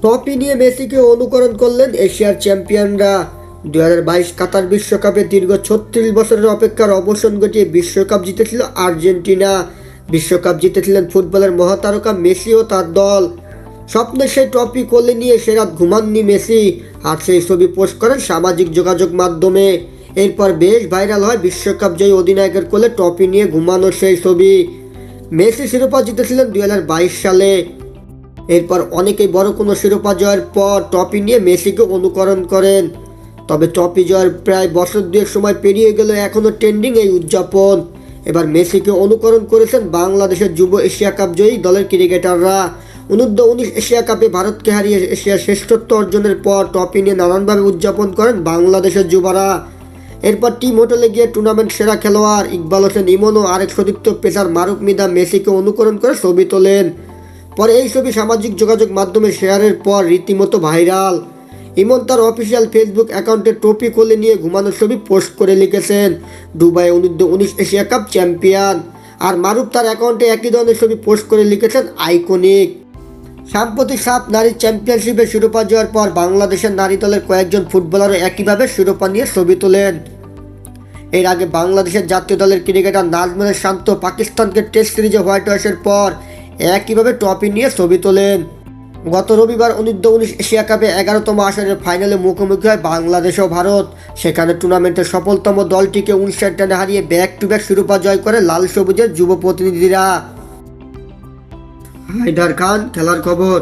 Trophy নিয়ে মেসিকে অনুকরণ করলেন এশিয়ার চ্যাম্পিয়নরা। 2022 কাতার বিশ্বকাপে দীর্ঘ 36 বছরের অপেক্ষার অবসান ঘটিয়ে বিশ্বকাপ জিতেছিল আর্জেন্টিনা। বিশ্বকাপ জিতেছিলেন ফুটবলের মহাতারকা মেসি ও তার দল। স্বপ্নের সেই ট্রফি কোলে নিয়ে সে রাত ঘুমাননি মেসি, আর সেই ছবি পোস্ট করেন সামাজিক যোগাযোগ মাধ্যমে। এরপর বেশ ভাইরাল হয় বিশ্বকাপ জয়ী অধিনায়কের কোলে ট্রফি নিয়ে ঘুমানোর সেই ছবি। মেসি শিরোপা জিতেছিলেন 2022 সালে। এরপর অনেকেই বড় কোনো শিরোপা জয়ের পর ট্রফি নিয়ে মেসিকে অনুকরণ করেন। তবে ট্রফি জয়ের প্রায় বছর দুয়েক সময় পেরিয়ে গেল, এখনও ট্রেন্ডিং এই উদযাপন। এবার মেসিকে অনুকরণ করেছেন বাংলাদেশের যুব এশিয়া কাপ জয়ী দলের ক্রিকেটাররা। অনূর্ধ্ব-19 এশিয়া কাপে ভারতকে হারিয়ে এশিয়ার শ্রেষ্ঠত্ব অর্জনের পর ট্রফি নিয়ে নানানভাবে উদযাপন করেন বাংলাদেশের যুবরা। এরপর টিম হোটেলে গিয়ে টুর্নামেন্ট সেরা খেলোয়াড় ইকবাল হোসেন ইমন ও আরেক সতীর্থ পেসার মারুফ মিদা মেসিকে অনুকরণ করে ছবি তোলেন। পরে এই ছবি সামাজিক যোগাযোগ মাধ্যমে শেয়ারের পর রীতিমতো ভাইরাল। ইমন তার অফিসিয়াল ফেসবুক অ্যাকাউন্টে ট্রফি কোলে নিয়ে ঘুমানোর ছবি পোস্ট করে লিখেছেন দুবাই অনূর্ধ্ব-19 এশিয়া কাপ চ্যাম্পিয়ন। আর মারুফ তার অ্যাকাউন্টে একই ধরনের ছবি পোস্ট করে লিখেছেন আইকনিক। সাম্প্রতিক সাফ নারী চ্যাম্পিয়নশিপে শিরোপা জয়ের পর বাংলাদেশের নারী দলের কয়েকজন ফুটবলারও একইভাবে শিরোপা নিয়ে ছবি তোলেন। এর আগে বাংলাদেশের জাতীয় দলের ক্রিকেটার নাজমুল শান্ত পাকিস্তানকে টেস্ট সিরিজে হোয়াইট ওয়াশের পর একইভাবে ট্রফি নিয়ে ছবি তোলেন। গত রবিবার অনূর্ধ্ব-19 এশিয়া কাপে 11তম আসরের ফাইনালে মুখোমুখি হয় বাংলাদেশ ও ভারত। সেখানে টুর্নামেন্টের সফলতম দলটিকে 59 রানে হারিয়ে ব্যাক টু ব্যাক শিরোপা জয় করে লাল সবুজের যুব প্রতিনিধিরা। হায়দার খান, খেলার খবর।